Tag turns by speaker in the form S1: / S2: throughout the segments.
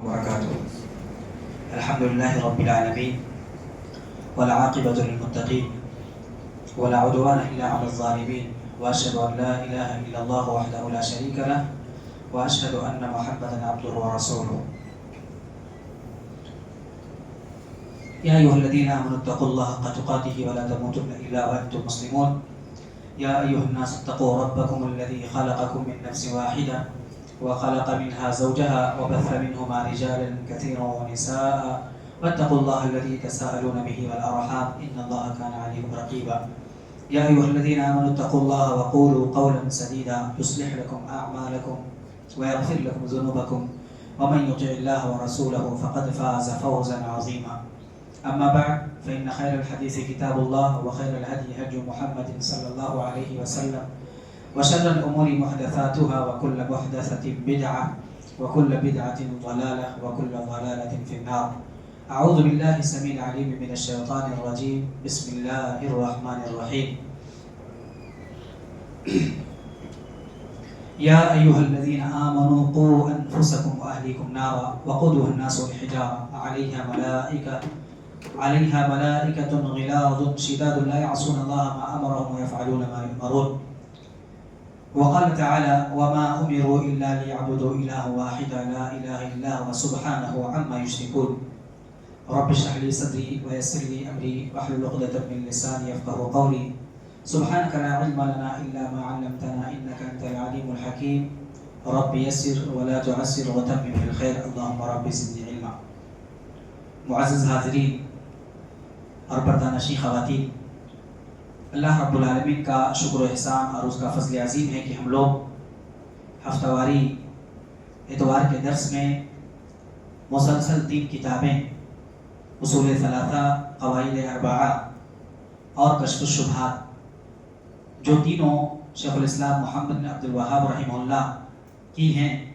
S1: وبركاته. الحمد لله رب العالمين والعاقبة للمتقين ولا عدوان إلا على الظالمين وأشهد أن لا إله إلا الله وحده لا شريك له وأشهد أن محمدا عبده ورسوله. يا أيها الذين آمنوا اتقوا الله حق تقاته ولا تموتن إلا وأنتم مسلمون. يا أيها الناس اتقوا ربكم الذي خلقكم من نفس واحدة وخلق منها زوجها وبث منهما رجالا كثيرا ونساء واتقوا الله الذي تساءلون به والأرحام إن الله كان عليكم رقيبا. يا أيها الذين آمنوا اتقوا الله وقولوا قولا سديدا يصلح لكم أعمالكم ويغفر لكم ذنوبكم ومن يطع الله ورسوله فقد فاز فوزا عظيما. أما بعد فإن خير الحديث كتاب الله وخير الهدي هدي محمد صلى الله عليه وسلم وشر الأمور محدثاتها وكل محدثة بدعة وكل بدعة ضلالة وكل ضلالة في النار. أعوذ بالله السميع العليم من الشيطان الرجيم. بسم الله الرحمن الرحيم. يا أيها الذين آمنوا قوا أنفسكم وأهليكم نارا وقودها الناس والحجارة عليها ملائكة غلاظ شداد لا يعصون الله ما أمرهم ويفعلون ما يؤمرون. وقال تعالى وما أمروا إلا ليعبدوا إله واحدا لا إله إلا هو سبحانه عما يشركون. رب اشرح لي صدري ويسر لي أمري واحلل عقدة من لساني يفقهوا قولي. سبحانك لا علم لنا إلا ما علمتنا إنك أنت العليم الحكيم. رب يسر ولا تعسر وتمم بالخير اللهم رب زدني علما. معزز حاضرین اور پردہ نشین خواتین، اللہ رب العالمین کا شکر و احسان اور اس کا فضل عظیم ہے کہ ہم لوگ ہفتہ واری اتوار کے درس میں مسلسل 3 کتابیں اصول ثلاثہ، قواعد اربعہ اور کشف الشبہات، جو تینوں شیخ الاسلام محمد بن عبد الوہاب رحمہ اللہ کی ہیں،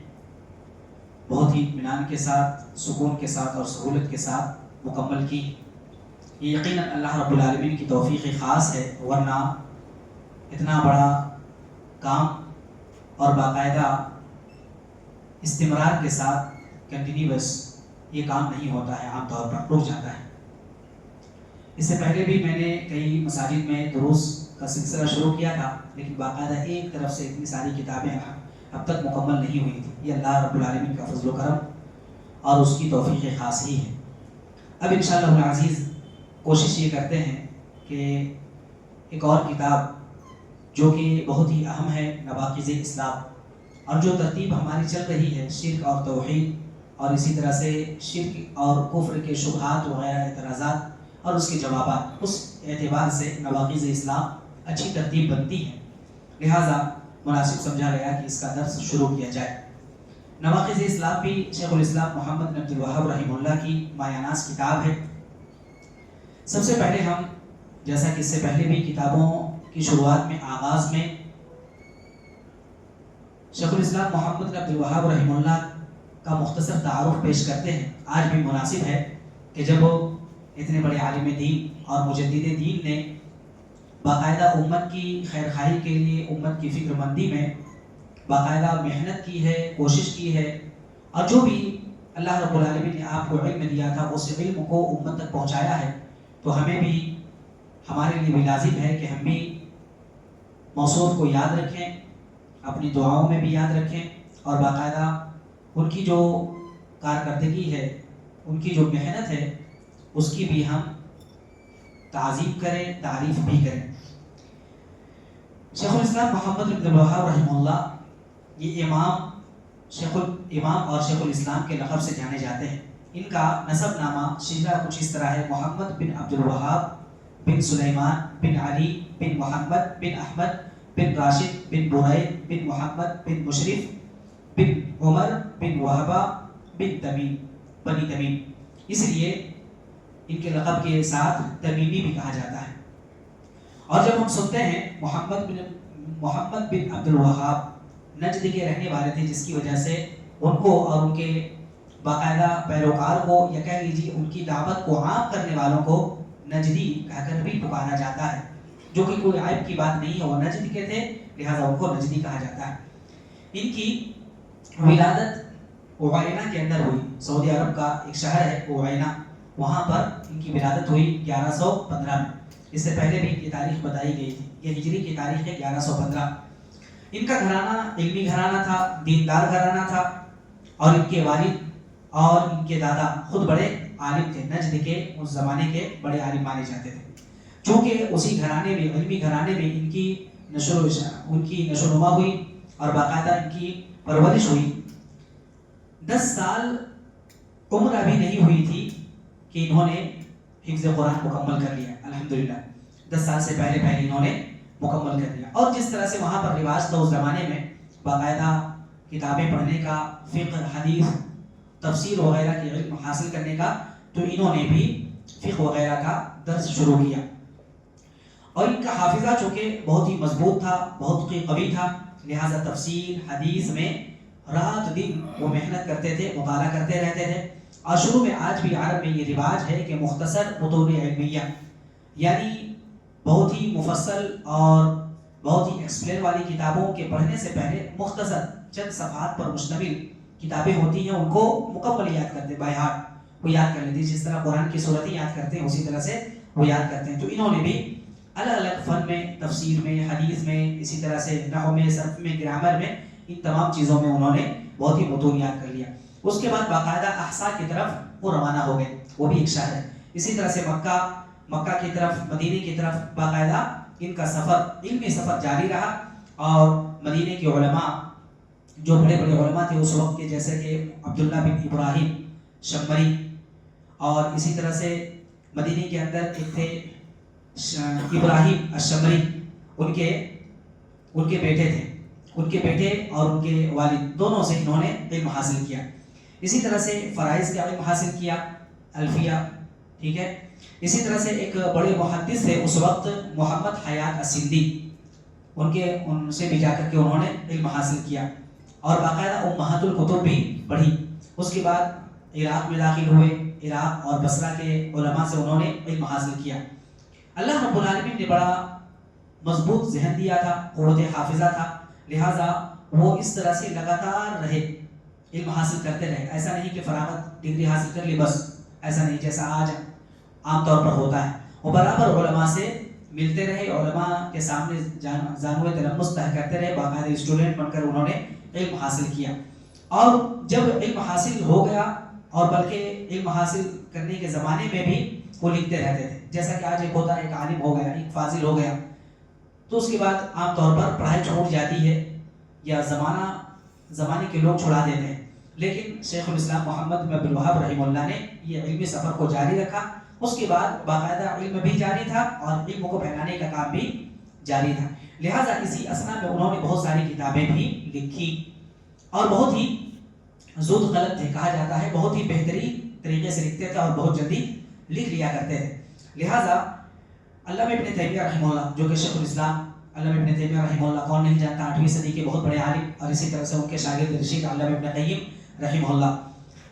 S1: بہت ہی اطمینان کے ساتھ، سکون کے ساتھ اور سہولت کے ساتھ مکمل کی. یہ یقیناً اللہ رب العالمین کی توفیق خاص ہے، ورنہ اتنا بڑا کام اور باقاعدہ استمرار کے ساتھ کنٹینیوس یہ کام نہیں ہوتا ہے، عام طور پر رک جاتا ہے. اس سے پہلے بھی میں نے کئی مساجد میں دروس کا سلسلہ شروع کیا تھا، لیکن باقاعدہ ایک طرف سے اتنی ساری کتابیں اب تک مکمل نہیں ہوئی تھی. یہ اللہ رب العالمین کا فضل و کرم اور اس کی توفیق خاص ہی ہے. اب انشاءاللہ العزیز کوشش یہ کرتے ہیں کہ ایک اور کتاب جو کہ بہت ہی اہم ہے، نواقض اسلام، اور جو ترتیب ہماری چل رہی ہے شرک اور توحید اور اسی طرح سے شرک اور کفر کے شبہات وغیرہ اعتراضات اور اس کے جوابات، اس اعتبار سے نواقض اسلام اچھی ترتیب بنتی ہے، لہٰذا مناسب سمجھا گیا کہ اس کا درس شروع کیا جائے. نواقض اسلام بھی شیخ الاسلام محمد بن عبد الوہاب رحمہ اللہ کی مایہ ناز کتاب ہے. سب سے پہلے ہم، جیسا کہ اس سے پہلے بھی کتابوں کی شروعات میں آغاز میں شیخ الاسلام محمد بن عبد الوہاب رحمہ اللہ کا مختصر تعارف پیش کرتے ہیں. آج بھی مناسب ہے کہ جب اتنے بڑے عالم دین اور مجدد دین نے باقاعدہ امت کی خیر خواہی کے لیے، امت کی فکر مندی میں باقاعدہ محنت کی ہے، کوشش کی ہے، اور جو بھی اللہ رب العالمین نے آپ کو علم دیا تھا اس علم کو امت تک پہنچایا ہے، تو ہمیں بھی، ہمارے لیے بھی لازم ہے کہ ہم بھی موصوف کو یاد رکھیں، اپنی دعاؤں میں بھی یاد رکھیں، اور باقاعدہ ان کی جو کارکردگی ہے، ان کی جو محنت ہے، اس کی بھی ہم تعظیم کریں، تعریف بھی کریں. شیخ الاسلام محمد بن عبد الوہاب رحمہ اللہ یہ امام اور شیخ الاسلام کے لقب سے جانے جاتے ہیں. ان کا نسب نامہ شجرہ کچھ اس طرح ہے: محمد بن عبد الوہاب بن سلیمان بن علی بن محمد بن احمد بن راشد بن برید بن محمد بن مشرف بن عمر بن وہبہ بن تمیم، بنی تمیم. اس لیے ان کے لقب کے ساتھ تمیمی بھی کہا جاتا ہے. اور جب ہم سنتے ہیں محمد بن عبد الوہاب نجد کے رہنے والے تھے، جس کی وجہ سے ان کو اور ان کے باقاعدہ پیروکار کو، یا کہہ لیجیے ان کی دعوت کو عام کرنے والوں کو نجدی کہہ کر بھی پکارا جاتا ہے، جو کہ کوئی عیب کی بات نہیں ہے. وہ نجد کے تھے، لہٰذا ان کو نجدی کہا جاتا ہے. ان کی ولادت اوعینا کے اندر ہوئی. سعودی عرب کا ایک شہر ہے اوعینا, وہاں پر ان کی ولادت ہوئی 1115 میں. اس سے پہلے بھی ان کی تاریخ بتائی گئی تھی. یہ ہجری کی تاریخ ہے 1115. ان کا گھرانہ علمی گھرانہ تھا, دیندار گھرانہ تھا, اور ان کے والد اور ان کے دادا خود بڑے عالم تھے. نجد کے اس زمانے کے بڑے عالم مانے جاتے تھے. چونکہ اسی گھرانے میں, علمی گھرانے میں ان کی نشو و نما ہوئی اور باقاعدہ ان کی پرورش ہوئی. 10 سال عمر ابھی نہیں ہوئی تھی کہ انہوں نے حفظ قرآن مکمل کر لیا. الحمدللہ 10 سال سے پہلے انہوں نے مکمل کر دیا. اور جس طرح سے وہاں پر رواج تھا اس زمانے میں باقاعدہ کتابیں پڑھنے کا, فقہ, حدیث, تفسیر وغیرہ کے علم حاصل کرنے کا, تو انہوں نے بھی فقہ وغیرہ کا درس شروع کیا. اور ان کا حافظہ چونکہ بہت ہی مضبوط تھا, بہت ہی قوی تھا, لہٰذا تفسیر حدیث میں رات دن وہ محنت کرتے تھے, مطالعہ کرتے رہتے تھے. اور شروع میں آج بھی عرب میں یہ رواج ہے کہ مختصر متون علمیہ, یعنی بہت ہی مفصل اور بہت ہی ایکسپلین والی کتابوں کے پڑھنے سے پہلے مختصر چند صفحات پر مشتمل کتابیں ہوتی ہیں, ان کو مکمل یاد کرتے, بائی ہارٹ وہ یاد کر لیتے. جس طرح قرآن کی صورتیں یاد کرتے ہیں اسی طرح سے وہ یاد کرتے ہیں. تو انہوں نے بھی الگ الگ فن میں, تفسیر میں, حدیث میں, اسی طرح سے نحو میں, صرف میں, گرامر میں, ان تمام چیزوں میں انہوں نے بہت ہی متون یاد کر لیا. اس کے بعد باقاعدہ احسا کی طرف وہ روانہ ہو گئے, وہ بھی ایک شہر ہے. اسی طرح سے مکہ کی طرف, مدینے کی طرف باقاعدہ ان کا سفر, علمی سفر جاری رہا. اور مدینے کے علماء, جو بڑے بڑے علماء تھے اس وقت کے, جیسے کہ عبداللہ بن ابراہیم شمری, اور اسی طرح سے مدینے کے اندر ایک تھے ابراہیم الشمری, ان کے بیٹے تھے, ان کے بیٹے اور ان کے والد دونوں سے انہوں نے علم حاصل کیا. اسی طرح سے فرائض کا علم حاصل کیا, الفیہ, ٹھیک ہے. اسی طرح سے ایک بڑے محدث تھے اس وقت محمد حیات السندی, ان سے بھی جا کر کے انہوں نے علم حاصل کیا. اور باقاعدہ امہات الکتب بھی پڑھی. اس کے بعد عراق میں داخل ہوئے, عراق اور بصرہ کے علماء سے انہوں نے علم حاصل کیا. اللہ رب العالمین نے بڑا مضبوط ذہن دیا تھا, قوت حافظہ تھا, لہٰذا وہ اس طرح سے لگاتار رہے, علم حاصل کرتے رہے. ایسا نہیں کہ فراغت ڈگری حاصل کر لی بس, ایسا نہیں جیسا آج عام طور پر ہوتا ہے. وہ برابر علماء سے ملتے رہے, علماء کے سامنے زانوِ تلمس طے کرتے رہے, باقاعدہ اسٹوڈنٹ بن کر انہوں نے علم حاصل کیا. اور جب علم حاصل ہو گیا, اور بلکہ علم حاصل کرنے کے زمانے میں بھی وہ لکھتے رہتے تھے. جیسا کہ آج ایک ہوتا ہے, ایک عالم ہو گیا, ایک فاضل ہو گیا, تو اس کے بعد عام طور پر پڑھائی چھوٹ جاتی ہے یا زمانے کے لوگ چھڑا دیتے ہیں. لیکن شیخ الاسلام محمد بن عبد الوہاب رحمہ اللہ نے یہ علمی سفر کو جاری رکھا. اس کے بعد باقاعدہ علم بھی جاری تھا اور علم کو پھیلانے کا کام بھی جاری تھا. لہٰذا اسی اثنا میں انہوں نے بہت ساری کتابیں بھی لکھی, اور بہت ہی زود غلط تھے, کہا جاتا ہے بہت ہی بہترین طریقے سے لکھتے تھے اور بہت جلدی لکھ لیا کرتے تھے. لہٰذا علامہ ابن تیمیہ رحمہ اللہ, جو کہ شیخ الاسلام علامہ ابن تیمیہ رحمہ اللہ کون نہیں جانتا, 8ویں صدی کے بہت بڑے عالم, اور اسی طرح سے ان کے شاگرد رشید علامہ ابن قیم رحمہ اللہ,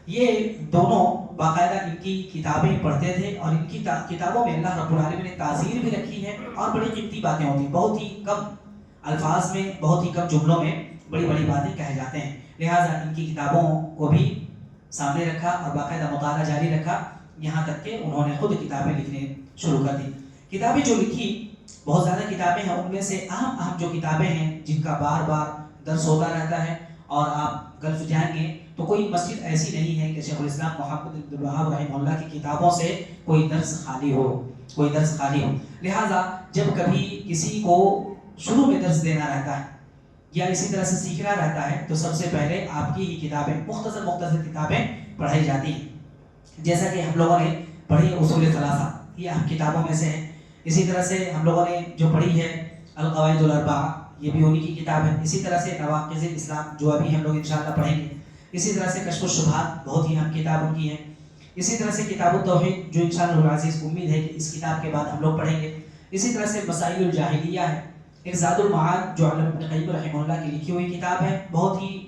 S1: یہ دونوں باقاعدہ ان کی کتابیں پڑھتے تھے. اور ان کی کتابوں میں اللہ رب العالمین نے تاثیر بھی رکھی ہے, اور بڑی قیمتی باتیں ہوتی ہیں, بہت ہی کم الفاظ میں, بہت ہی کم جملوں میں بڑی بڑی باتیں کہے جاتے ہیں. لہٰذا ان کی کتابوں کو بھی سامنے رکھا اور باقاعدہ مطالعہ جاری رکھا, یہاں تک کہ انہوں نے خود کتابیں لکھنے شروع کر دی. کتابیں جو لکھی بہت زیادہ کتابیں ہیں, ان میں سے اہم جو کتابیں ہیں جن کا بار بار درس ہوتا رہتا ہے, اور آپ گلف جائیں گے تو کوئی مسجد ایسی نہیں ہے کہ شیخ الاسلام محمد بن عبد الوہاب رحمہ اللہ کی کتابوں سے کوئی درس خالی ہو. لہٰذا جب کبھی کسی کو شروع میں درس دینا رہتا ہے یا اسی طرح سے سیکھنا رہتا ہے, تو سب سے پہلے آپ کی ہی کتابیں, مختصر کتابیں پڑھائی جاتی ہیں. جیسا کہ ہم لوگوں نے پڑھی اصول ثلاثہ, یہ اہم کتابوں میں سے ہے. اسی طرح سے ہم لوگوں نے جو پڑھی ہے القواعد الاربعہ, یہ بھی انہی کی کتاب ہے. اسی طرح سے نواقض الاسلام, جو ابھی ہم لوگ انشاءاللہ پڑھیں گے. اسی طرح سے کشف الشبہات, بہت ہی اہم کتاب ان کی ہے. اسی طرح سے کتاب التوحید, جو انشاءاللہ العزیز امید ہے کہ اس کتاب کے بعد ہم لوگ پڑھیں گے. اسی طرح سے مسائل الجاہلیہ ہے, ایک زاد المعاد جو علامہ ابن قیم رحمہ اللہ کی لکھی ہوئی کتاب ہے, بہت ہی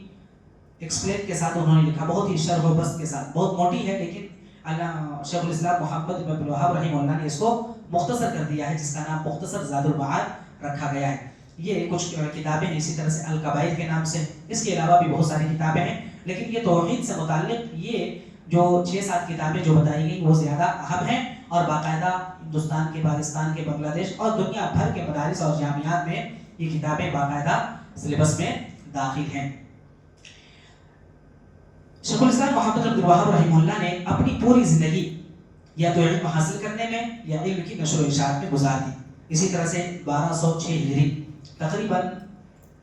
S1: ایکسپلین کے ساتھ انہوں نے لکھا, بہت ہی شرح و بسط کے ساتھ, بہت موٹی ہے, لیکن شیخ الاسلام محمد بن عبد الوہاب رحمہ اللہ نے اس کو مختصر کر دیا ہے, جس کا نام مختصر زاد المعاد رکھا گیا ہے. یہ کچھ کتابیں ہیں. اسی طرح سے الکبائر کے نام سے, اس کے علاوہ بھی بہت ساری کتابیں ہیں. لیکن یہ توحید سے متعلق یہ جو 6-7 کتابیں جو بتائی گئی وہ زیادہ اہم ہیں، اور باقاعدہ ہندوستان کے، پاکستان کے، بنگلہ دیش اور دنیا بھر کے مدارس اور جامعات میں یہ کتابیں باقاعدہ سلیبس میں داخل ہیں۔ شیخ الاسلام محمد عبد الوہاب رحمہ اللہ نے اپنی پوری زندگی یا تو علم حاصل کرنے میں یا علم کی نشر و اشاعت میں گزار دی۔ اسی طرح سے 1206 ہجری تقریباً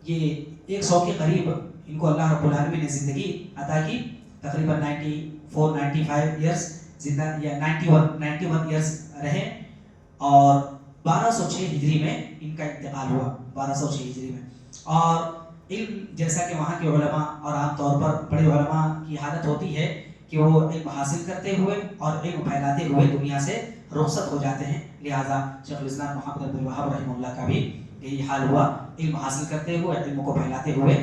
S1: یہ 100 کے قریب ان کو اللہ رب العالمین نے زندگی عطا کی، تقریباً 94-95 ایئرس زندہ یا 91 ایئرس رہے، اور 1206 ہجری میں ان کا انتقال ہوا، 1206 ہجری میں۔ اور علم جیسا کہ وہاں کے علماء اور عام طور پر بڑے علماء کی حالت ہوتی ہے کہ وہ علم حاصل کرتے ہوئے اور علم پھیلاتے ہوئے دنیا سے رخصت ہو جاتے ہیں، لہٰذا شیخ الاسلام محمد عبد الوہاب رحمہ اللہ کا بھی یہی حال ہوا، علم حاصل کرتے ہوئے علم کو پھیلاتے ہوئے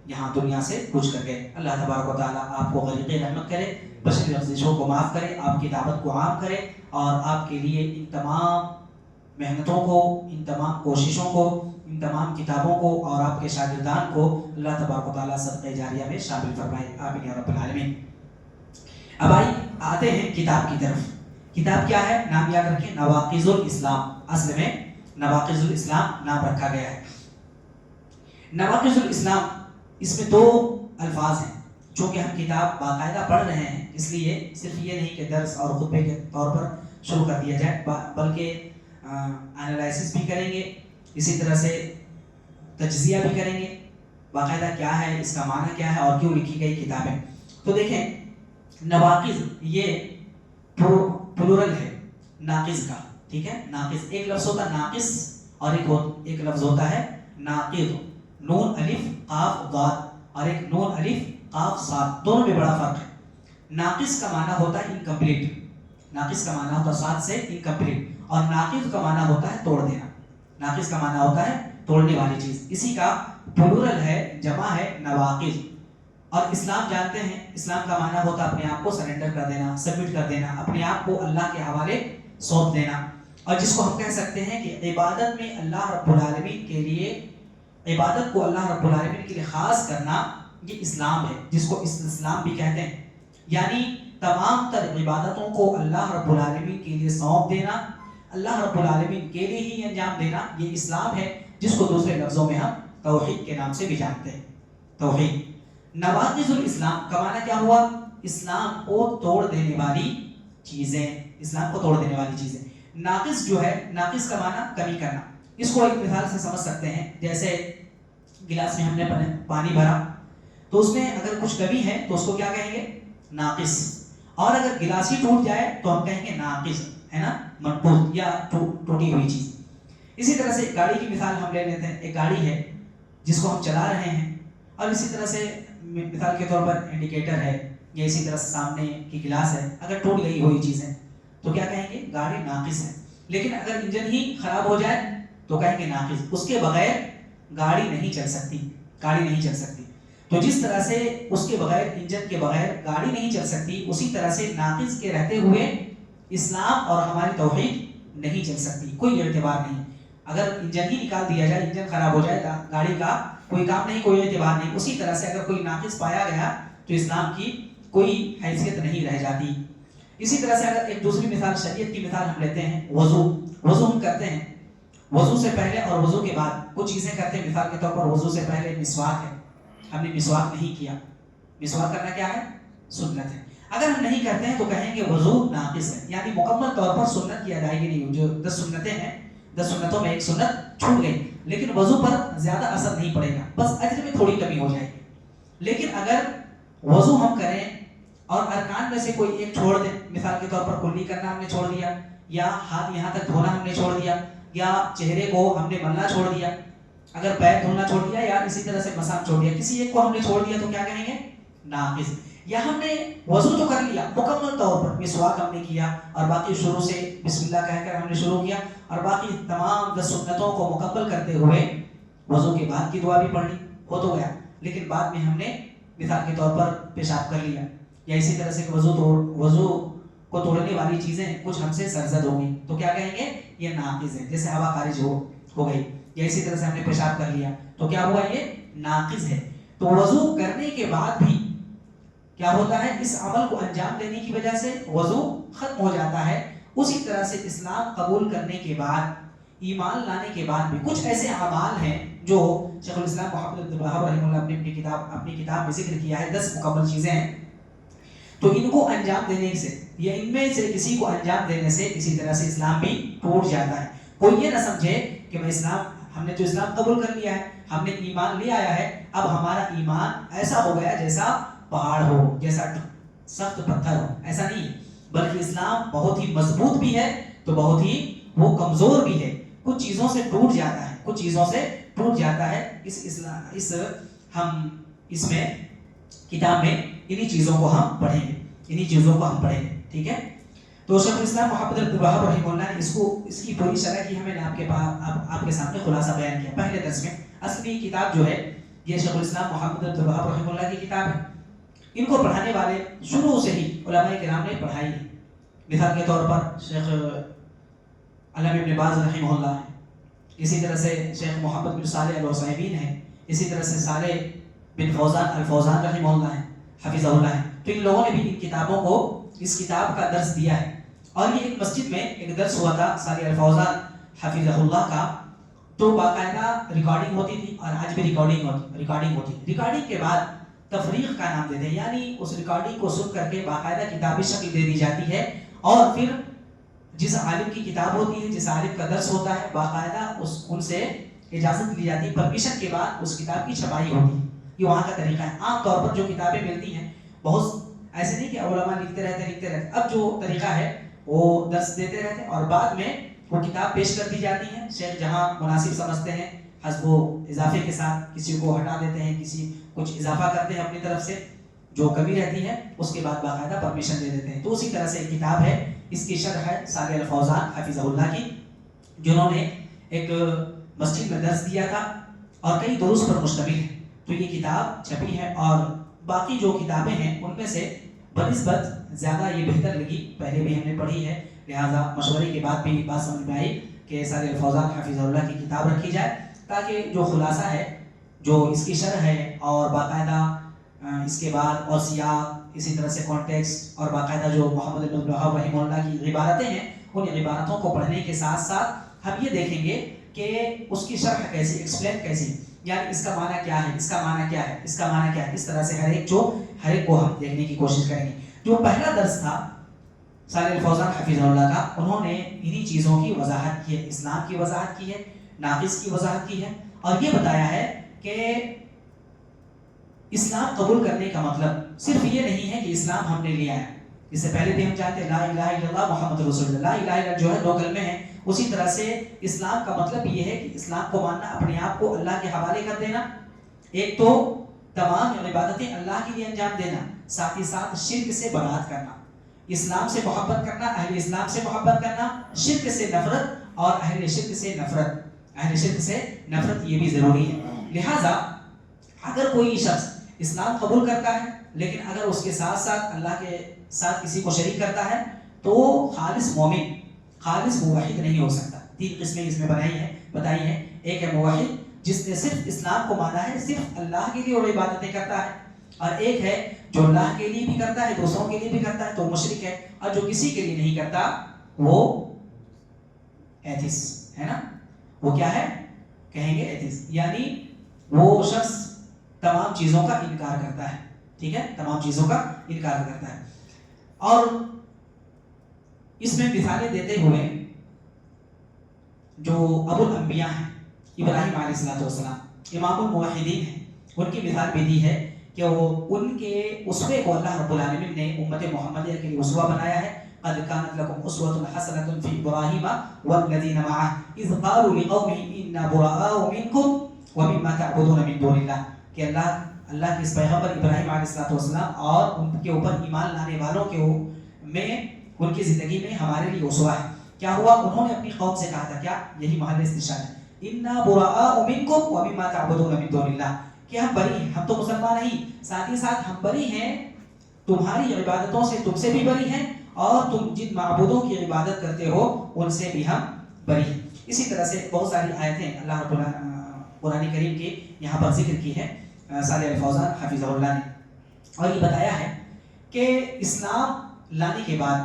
S1: یہاں دنیا سے کچھ کر گئے۔ اللہ تبارک و تعالیٰ آپ کو غریق رحمت کرے، بشری لغزشوں کو معاف کرے، آپ کی دعوت کو عام کرے، اور آپ کے لیے ان تمام محنتوں کو، ان تمام کوششوں کو، ان تمام کتابوں کو اور آپ کے شاگردان کو اللہ تبارک و تعالیٰ صدقہ جاریہ میں شامل فرمائے، آمین یا رب العالمین۔ اب آتے ہیں کتاب کی طرف۔ کتاب کیا ہے؟ نام یاد رکھیں، نواقض الاسلام۔ اصل میں نواقض الاسلام نام رکھا گیا ہے۔ نواقض الاسلام، اس میں 2 الفاظ ہیں جو کہ ہم کتاب باقاعدہ پڑھ رہے ہیں، اس لیے صرف یہ نہیں کہ درس اور خطبے کے طور پر شروع کر دیا جائے، بلکہ انالائسس بھی کریں گے، اسی طرح سے تجزیہ بھی کریں گے، باقاعدہ کیا ہے، اس کا معنی کیا ہے اور کیوں لکھی گئی کتابیں۔ تو دیکھیں، نواقض یہ پلورل ہے ناقض کا، ٹھیک ہے، ناقض ایک لفظ ہوتا ہے ناقص، اور ایک لفظ ہوتا ہے ناقض، نون الف قاف ضاد، اور ایک نون الف قاف صاد، دونوں میں بڑا فرق ہے۔ ناقص کا معنی ہوتا ہے انکمپلیٹ، ناقص کا معنی ہوتا ہے صاد سے انکمپلیٹ، اور ناقض کا معنی ہوتا ہے توڑ دینا، ناقص کا معنی ہوتا ہے توڑنے والی چیز، اسی کا پلورل ہے، جمع ہے نواقض۔ اور اسلام جانتے ہیں، اسلام کا معنی ہوتا ہے اپنے آپ کو سرنڈر کر دینا، سبمٹ کر دینا، اپنے آپ کو اللہ کے حوالے سونپ دینا، اور جس کو ہم کہہ سکتے ہیں کہ عبادت میں اللہ رب العالمین کے لیے، عبادت کو اللہ رب العالمین کے لیے خاص کرنا، یہ اسلام ہے، جس کو اسلام بھی کہتے ہیں، یعنی تمام تر عبادتوں کو اللہ رب العالمین کے لیے سونپ دینا، اللہ رب العالمین کے لیے ہی انجام دینا، یہ اسلام ہے، جس کو دوسرے لفظوں میں ہم توحید کے نام سے بھی جانتے ہیں، توحید۔ نواقض الاسلام کا معنی کیا ہوا؟ اسلام کو توڑ دینے والی چیزیں، اسلام کو توڑ دینے والی چیزیں۔ ناقص جو ہے، ناقص کا معنی کمی کرنا، اس کو ایک مثال سے سمجھ سکتے ہیں، جیسے گلاس میں ہم نے پانی بھرا، تو اس میں اگر کچھ کمی ہے تو اس کو کیا کہیں گے؟ ناقص، اور اگر گلاس ہی ٹوٹ جائے تو ہم کہیں گے ناقص، ہے نا، منقوص یا ٹوٹی ہوئی چیز۔ اسی طرح سے گاڑی کی مثال ہم لے لیتے ہیں، ایک گاڑی ہے جس کو ہم چلا رہے ہیں، اور اسی طرح سے مثال کے طور پر انڈیکیٹر ہے، یا اسی طرح سے سامنے کی گلاس ہے، اگر ٹوٹ گئی ہوئی چیز ہے تو کیا کہیں گے؟ گاڑی ناقص ہے۔ لیکن اگر انجن ہی خراب ہو جائے تو کہیں گے ناقص، اس کے بغیر گاڑی نہیں چل سکتی، گاڑی نہیں چل سکتی۔ تو جس طرح سے اس کے بغیر، انجن کے بغیر گاڑی نہیں چل سکتی، اسی طرح سے ناقص کے رہتے ہوئے اسلام اور ہماری توحید نہیں چل سکتی، کوئی اعتبار نہیں۔ اگر انجن ہی نکال دیا جائے، انجن خراب ہو جائے، گاڑی کا کوئی کام نہیں، کوئی اعتبار نہیں۔ اسی طرح سے اگر کوئی ناقص پایا گیا تو اسلام کی کوئی حیثیت نہیں رہ جاتی۔ اسی طرح سے اگر ایک دوسری مثال، شریعت کی مثال ہم لیتے ہیں، وضو ہم کرتے ہیں، وضو سے پہلے اور وضو کے بعد کچھ چیزیں کرتے ہیں، مثال کے طور پر وضو سے پہلے مسواک ہے، ہم نے مسواک نہیں کیا، مسواک کرنا کیا ہے؟ سنت ہے۔ اگر ہم نہیں کرتے ہیں تو کہیں گے وضو ناقص ہے، یعنی مکمل طور پر سنت کی ادائیگی نہیں ہوئی۔ جو 10 سنتیں ہیں، 10 سنتوں میں ایک سنت چھوٹ گئی، لیکن وضو پر زیادہ اثر نہیں پڑے گا، بس اجر میں تھوڑی کمی ہو جائے گی۔ لیکن اگر وضو ہم کریں اور ارکان میں سے کوئی ایک چھوڑ دیں، مثال کے طور پر کلی کرنا ہم نے چھوڑ دیا، یا ہاتھ یہاں تک دھونا ہم نے چھوڑ دیا، یا چہرے کو ہم نے ملنا چھوڑ دیا، اگر پیر دھونا چھوڑ دیا یا اسی طرح سے مساج چھوڑ دیا، کسی ایک کو ہم نے چھوڑ دیا تو کیا کہیں گے؟ ناقص۔ یا ہم نے وضو تو کر لیا مکمل طور پر، مسواک ہم نے کیا اور باقی شروع سے بسم اللہ کہہ کر ہم نے شروع کیا، اور باقی تمام 10 سنتوں کو مکمل کرتے ہوئے وضو کے بعد کی دعا بھی پڑھ لی، ہو تو گیا، لیکن بعد میں ہم نے مثال کے طور پر پیشاب کر لیا، یا اسی طرح سے وضو کو توڑنے والی چیزیں کچھ ہم سے سرزد ہو گئی، تو کیا کہیں گے؟ یہ ناقص ہے، جیسے ہوا خارج ہو گئی، یا اسی طرح سے ہم نے پیشاب کر لیا تو کیا ہوا؟ یہ ناقص ہے۔ تو وضو کرنے کے بعد بھی کیا ہوتا ہے؟ اس عمل کو انجام دینے کی وجہ سے وضو ختم ہو جاتا ہے۔ اسی طرح سے اسلام قبول کرنے کے بعد، ایمان لانے کے بعد بھی کچھ ایسے اعمال ہیں جو شیخ الاسلام محمد بن عبد الوہاب رحمہ اللہ نے اپنی کتاب میں ذکر کیا ہے، 10 مکمل چیزیں ہیں، تو ان کو انجام دینے سے یا ان میں سے کسی کو انجام دینے سے کسی طرح سے اسلام بھی ٹوٹ جاتا ہے۔ کوئی یہ نہ سمجھے کہ ہم نے تو اسلام قبول کر لیا ہے، ہم نے ایمان لے آیا ہے، اب ہمارا ایمان ایسا ہو گیا جیسا پہاڑ ہو، جیسا سخت پتھر ہو، ایسا نہیں ہے، بلکہ اسلام بہت ہی مضبوط بھی ہے تو بہت ہی وہ کمزور بھی ہے، کچھ چیزوں سے ٹوٹ جاتا ہے، کچھ چیزوں سے ٹوٹ جاتا ہے۔ ہم اس میں کتاب میں انہی چیزوں کو ہم پڑھیں گے، ٹھیک ہے؟ تو شیخ الاسلام محمد بن عبد الوہاب رحمہ اللہ نے اس کی پوری شرح کی ہے، میں نے آپ کے سامنے خلاصہ بیان کیا پہلے درس میں۔ اصلی کتاب جو ہے یہ شیخ الاسلام محمد بن عبد الوہاب رحمہ اللہ کی کتاب ہے، ان کو پڑھانے والے شروع سے ہی علماء کرام نے پڑھائی ہے۔ مثال کے طور پر شیخ علامہ ابن باز رحمہ اللہ ہے، اسی طرح سے شیخ محمد بن صالح العثیمین ہے، اسی طرح سے صالح بن فوزان الفوزان رحمہ اللہ ہے، حفظہ اللہ ہے۔ تو ان لوگوں نے بھی ان کتابوں کو، اس کتاب کا درس دیا ہے، اور یہ ایک مسجد میں ایک درس ہوا تھا صالح الفوزان حفظہ اللہ کا، تو باقاعدہ ریکارڈنگ ہوتی تھی، اور آج بھی ریکارڈنگ ہوتی ہے۔ ریکارڈنگ کے بعد تفریق کا نام دیتے ہیں، یعنی اس ریکارڈنگ کو سن کر کے باقاعدہ کتابی شکل دے دی جاتی ہے، اور پھر جس عالم کی کتاب ہوتی ہے، جس عالم کا درس ہوتا ہے، باقاعدہ ان سے اجازت لی جاتی ہے، پرمیشن کے بعد اس کتاب کی چھپائی ہوتی ہے۔ یہ وہاں کا طریقہ ہے۔ عام طور پر جو کتابیں ملتی ہیں، بہت ایسے نہیں کہ علماء لکھتے رہتے، اب جو طریقہ ہے وہ درس دیتے رہتے، اور بعد میں وہ کتاب پیش کر دی جاتی ہے، شیخ جہاں مناسب سمجھتے ہیں حسب و اضافے کے ساتھ کسی کو ہٹا دیتے ہیں، کسی کچھ اضافہ کرتے ہیں اپنی طرف سے، جو کمی رہتی ہے اس کے بعد باقاعدہ پرمیشن دے دیتے ہیں۔ تو اسی طرح سے ایک کتاب ہے، اس کی شرح ہے صالح الفوزان حفظہ اللہ کی، جنہوں نے ایک مسجد میں درس دیا تھا اور کئی دروس پر مشتمل ہے، تو یہ کتاب چھپی ہے، اور باقی جو کتابیں ہیں ان میں سے بنسبت زیادہ یہ بہتر لگی، پہلے بھی ہم نے پڑھی ہے، لہٰذا مشورے کے بعد بھی بات سمجھ میں آئی کہ صالح الفوزان حفظہ اللہ کی کتاب رکھی جائے، تاکہ جو خلاصہ ہے، جو اس کی شرح ہے، اور باقاعدہ اس کے بعد اور سیاق، اسی طرح سے کانٹیکسٹ، اور باقاعدہ جو محمد بن عبد الوہاب رحمہ اللہ کی عبارتیں ہیں، ان عبارتوں کو پڑھنے کے ساتھ ساتھ ہم یہ دیکھیں گے کہ اس کی شرح کیسی، ایکسپلین کیسی، یعنی اس کا معنی کیا ہے، اس کا معنی کیا ہے، اس کا معنی کیا ہے، اس طرح سے ہر ایک کو ہم دیکھنے کی کوشش کریں گے۔ جو پہلا درس تھا صالح الفوزان حفظہ اللہ کا، انہوں نے انہی چیزوں کی وضاحت کی ہے، اسلام کی وضاحت کی ہے، ناقص کی وضاحت کی ہے، اور یہ بتایا ہے کہ اسلام قبول کرنے کا مطلب صرف یہ نہیں ہے کہ اسلام ہم نے لیا ہے، اس سے پہلے بھی ہم چاہتے ہیں لا الہ الا اللہ محمد رسول اللہ، لا الہ الا جو ہے 2 کلمے ہیں، اسی طرح سے اسلام کا مطلب یہ ہے کہ اسلام کو ماننا، اپنے آپ کو اللہ کے حوالے کر دینا، ایک تو تمام عبادتیں اللہ کے لیے انجام دینا، ساتھ ہی ساتھ شرک سے برات کرنا، اسلام سے محبت کرنا، اہل اسلام سے محبت کرنا، شرک سے نفرت، اور اہل شرک سے نفرت یہ بھی ضروری ہے۔ لہٰذا اگر کوئی شخص اسلام قبول کرتا ہے، لیکن اگر اس کے ساتھ ساتھ اللہ کے ساتھ کسی کو شریک کرتا ہے، تو خالص مومن، خالص موحد نہیں ہو سکتا۔ 3 قسمیں اس میں بتائی ہیں۔ ایک ہے موحد، جس نے صرف اسلام کو مانا ہے، صرف اللہ کے لیے وہ عبادتیں کرتا ہے، اور ایک ہے جو اللہ کے لیے بھی کرتا ہے، دوسروں کے لیے بھی کرتا ہے، تو مشرک ہے، اور جو کسی کے لیے نہیں کرتا وہ ایتھیسٹ ہے نا، وہ کیا ہے کہیں گے ایتھیسٹ، یعنی وہ شخص تمام چیزوں کا انکار کرتا ہے، ٹھیک ہے، تمام چیزوں کا انکار کرتا ہے۔ اور اس میں مثالیں دیتے ہوئے جو ابو الانبیاء ہیں، ابراہیم علیہ السلام امام الموحدین ہیں، ان کی مثال بھی دی ہے کہ وہ ان کے اسوے کو اللہ رب العالمین نے امت محمدیہ کے لیے اسوہ بنایا ہے۔ قد كانت لكم أسوة حسنة في إبراهيم والذين معه إذ قالوا لقومهم إنا براء منكم ومما تعبدون من دون الله، کہ اللہ کے اس پیغمبر ابراہیم علیہ السلام اور ان کے اوپر ایمان لانے والوں کے میں ان کی زندگی میں ہمارے لیے اسوہ ہے۔ کیا ہوا؟ انہوں نے اپنی قوم سے کہا تھا، کیا یہی محل استشہاد ہے، انا براء منکم ومما تعبدون من دون اللہ، کہ ہم بری ہیں، ہم تو مسلمان نہیں، ساتھ ہی ساتھ ہم بری ہیں تمہاری عبادتوں سے، تم سے بھی بری ہیں، اور تم جن معبودوں کی عبادت کرتے ہو ان سے بھی ہم بری ہیں۔ اسی طرح سے بہت ساری آیتیں اللہ رب قرآن کریم کی یہاں پر ذکر کی ہے صالح الفوزان حفظہ اللہ نے، اور یہ بتایا ہے کہ اسلام لانے کے بعد،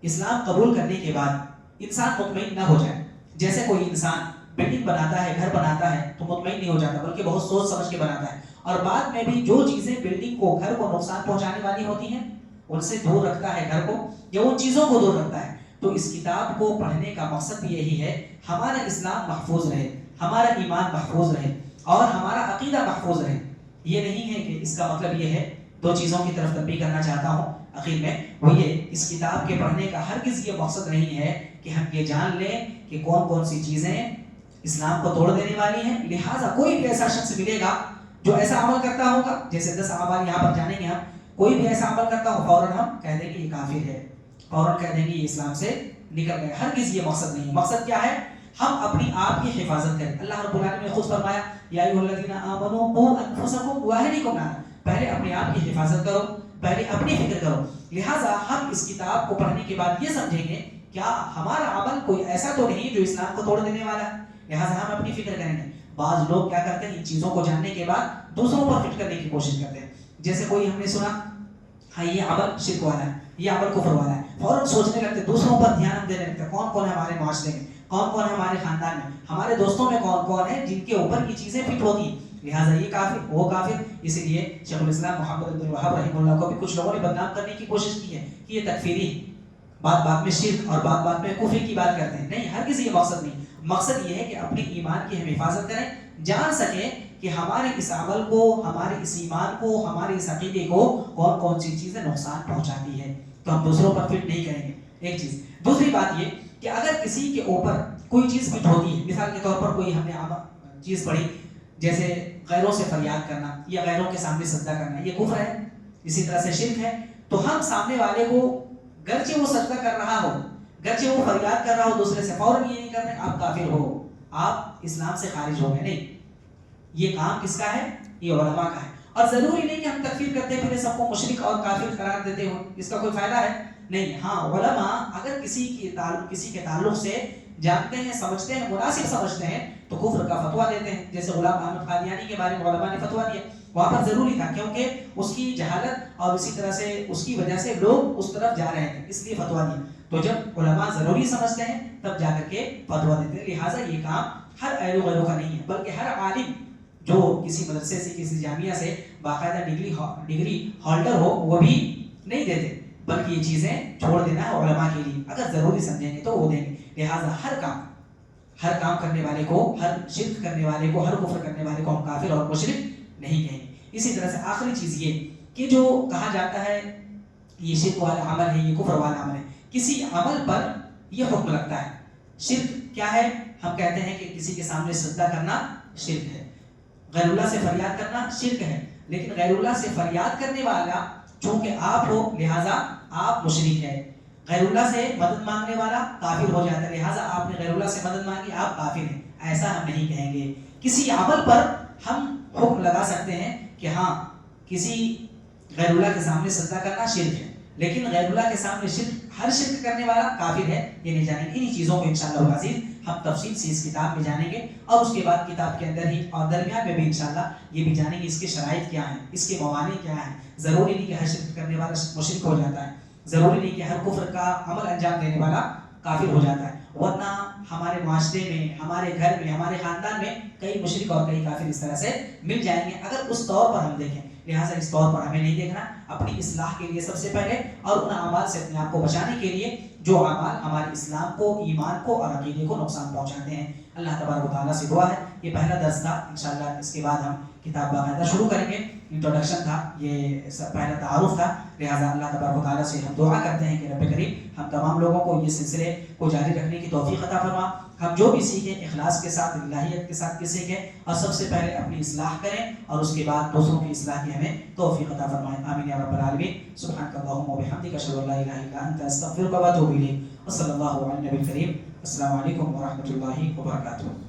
S1: اسلام قبول کرنے کے بعد انسان مطمئن نہ ہو جائے. جیسے کوئی انسان بلڈنگ بناتا ہے، گھر بناتا ہے تو مطمئن نہیں ہو جاتا، بلکہ بہت سوچ سمجھ کے بناتا ہے، اور بعد میں بھی جو چیزیں بلڈنگ کو، گھر کو نقصان پہنچانے والی ہوتی ہیں ان سے دور رکھتا ہے گھر کو، یا ان چیزوں کو دور رکھتا ہے. تو اس کتاب کو پڑھنے کا مقصد بھی یہی ہے، ہمارا اسلام محفوظ رہے، ہمارا ایمان محفوظ رہے، اور ہمارا عقیدہ محفوظ رہے. یہ نہیں ہے کہ اس کا مطلب یہ ہے، دو چیزوں کی طرف تنبیہ کرنا چاہتا ہوں اخیر میں، وہ یہ اس کتاب کے پڑھنے کا ہرگز یہ مقصد نہیں ہے کہ ہم یہ جان لیں کہ کون کون سی چیزیں اسلام کو توڑ دینے والی ہیں. لہٰذا کوئی بھی ایسا شخص ملے گا جو ایسا عمل کرتا ہوگا، جیسے 10 اعمال یہاں پر جانیں گے ہم، کوئی بھی ایسا عمل کرتا ہو فوراً ہم کہہ دیں گے یہ کافر ہے، فوراً کہہ دیں گے یہ اسلام سے نکل گئے. ہرگز یہ مقصد نہیں. مقصد کیا ہے؟ ہم اپنی آپ کی حفاظت کریں. اللہ رب العالمین نے خود فرمایا یا ایھا الذین آمنوا قوا انفسکم واہلیکم نارا. پہلے اپنے آپ کی حفاظت کرو، پہلے اپنی فکر کرو. لہٰذا ہم اس کتاب کو پڑھنے کے بعد یہ سمجھیں گے کیا ہمارا عمل کوئی ایسا تو نہیں جو اسلام کو توڑ دینے والا ہے. لہٰذا ہم اپنی فکر کریں گے. بعض لوگ کیا کرتے ہیں، ان چیزوں کو جاننے کے بعد دوسروں پر فٹ کرنے کی کوشش کرتے ہیں. جیسے کوئی ہم نے سنا ہاں یہ عمل شرک والا ہے، یہ عمل کفر والا ہے، فوراً سوچنے لگتے، دوسروں پر دھیان دینے لگتے، کون کون ہے ہمارے معاشرے میں، کون کون ہے ہمارے خاندان میں، ہمارے دوستوں میں کون کون ہے جن کے اوپر یہ چیزیں فٹ ہوتی ہیں، لہٰذا یہ کافر، وہ کافر. اسی لیے شیخ الاسلام محمد بن الوہاب رحمہ اللہ کو بھی کچھ لوگوں نے بدنام کرنے کی کوشش کی ہے کہ یہ تکفیری، بات بات میں شرک اور بات بات میں کفر کی بات کرتے ہیں. نہیں، ہرگز یہ مقصد نہیں. مقصد یہ ہے کہ اپنے ایمان کی ہم حفاظت کریں، جان سکیں کہ ہمارے اس عمل کو، ہمارے اس ایمان کو، ہمارے اس عقیدے کو کون کون سی چیزیں نقصان پہنچاتی ہے، تو ہم دوسروں پر فٹ نہیں کریں گے. ایک چیز. دوسری بات یہ کہ اگر کسی کے اوپر کوئی چیز فٹ ہوتی ہے، مثال کے طور پر کوئی ہم نے چیز پڑھی جیسے غیروں سے فریاد کرنا یا غیروں کے سامنے سجدہ کرنا، یہ کفر ہے، اسی طرح سے شرک ہے. تو ہم سامنے والے کو گرچہ وہ سجدہ کر رہا ہو، گرچہ وہ فریاد کر رہا ہو دوسرے سے، فوراً یہ نہیں کرنا آپ کافر ہو، آپ اسلام سے خارج ہو گئے. نہیں، یہ کام کس کا ہے؟ یہ علماء کا ہے. اور ضروری نہیں کہ ہم تکفیر کرتے پھر سب کو مشرک اور کافر قرار دیتے ہوں، اس کا کوئی فائدہ ہے؟ نہیں. ہاں، علماء اگر کسی کے تعلق سے جانتے ہیں، سمجھتے ہیں، مناسب سمجھتے ہیں تو کفر کا فتویٰ دیتے ہیں. جیسے غلام احمد قادیانی کے بارے میں علماء نے فتویٰ دیا، وہاں پر ضروری تھا کیونکہ اس کی جہالت اور اسی طرح سے اس کی وجہ سے لوگ اس طرف جا رہے تھے، اس لیے فتویٰ دیا. تو جب علماء ضروری سمجھتے ہیں تب جا کر کے فتویٰ دیتے ہیں. لہٰذا یہ کام ہر اہل و غیروں کا نہیں ہے، بلکہ ہر عالم جو کسی مدرسے سے، کسی جامعہ سے باقاعدہ ڈگری ہولڈر ہو وہ بھی نہیں دیتے، بلکہ یہ چیزیں چھوڑ دینا ہے علماء کے لیے. اگر ضروری سمجھیں گے تو وہ دیں گے. لہٰذا ہر کام کرنے والے کو، ہر شرک کرنے والے کو، ہر کفر کرنے والے کو ہم کافر اور مشرک نہیں کہیں گے. اسی طرح سے آخری چیز یہ کہ جو کہا جاتا ہے یہ شرک والا عمل ہے، یہ کفر والا عمل ہے، کسی عمل پر یہ حکم لگتا ہے. شرک کیا ہے؟ ہم کہتے ہیں کہ کسی کے سامنے سجدہ کرنا شرک ہے، غیر اللہ سے فریاد کرنا شرک ہے. لیکن غیر اللہ سے فریاد کرنے والا چونکہ آپ ہو لہٰذا آپ مشرک ہے، غیر اللہ سے مدد مانگنے والا کافر ہو جاتا ہے، لہٰذا آپ نے غیر اللہ سے مدد مانگی، آپ کافر ہیں. ایسا ہم نہیں کہیں گے. کسی عمل پر ہم حکم لگا سکتے ہیں کہ ہاں کسی غیر اللہ کے سامنے سجدہ کرنا شرک ہے، لیکن غیر اللہ کے سامنے ہر شرک کرنے والا کافر ہے، یہ نہیں جانیں گے. انہی چیزوں کو انشاءاللہ العزیز ہم تفصیل سے اس کتاب میں جانیں گے، اور اس کے بعد کتاب کے اندر ہی اور درمیان میں بھی انشاءاللہ یہ بھی جانیں گے اس کے شرائط کیا ہیں، اس کے موانع کیا ہیں. ضروری نہیں کہ ہر شرک کرنے والا مشرک ہو جاتا ہے، ضروری نہیں کہ ہر کفر کا عمل انجام دینے والا کافر ہو جاتا ہے، ورنہ ہمارے معاشرے میں، ہمارے گھر میں، ہمارے خاندان میں کئی مشرک اور کئی کافر اس طرح سے مل جائیں گے اگر اس طور پر ہم دیکھیں. لہٰذا اس طور پر ہمیں نہیں دیکھنا. اپنی اصلاح کے لیے سب سے پہلے اور ان اعمال سے اپنے آپ کو بچانے کے لیے جو اعمال ہمارے اسلام کو، ایمان کو اور عقیدے کو نقصان پہنچاتے ہیں. اللہ تبارک و تعالیٰ سے دعا ہے. یہ پہلا درس تھا، انشاءاللہ اس کے بعد ہم کتاب باقاعدہ شروع کریں گے. انٹروڈکشن تھا، یہ پہلا تعارف تھا. لہٰذا اللہ تبارک و تعالیٰ سے ہم دعا کرتے ہیں کہ رب کریم ہم تمام لوگوں کو یہ سلسلے کو جاری رکھنے کی توفیق عطا فرما. ہم جو بھی سیکھیں اخلاص کے ساتھ، الہیت کے ساتھ سیکھیں، اور سب سے پہلے اپنی اصلاح کریں اور اس کے بعد دوسروں کی اصلاح کی ہمیں توفیق عطا فرمائیں. آمین یا رب العالمین. سبحانک اللہم و بحمدک، اشہد ان لا الہ الا انت، استغفرک و اتوب الیک. وصلی اللہ علی النبی الکریم. السلام علیکم ورحمۃ اللہ وبرکاتہ.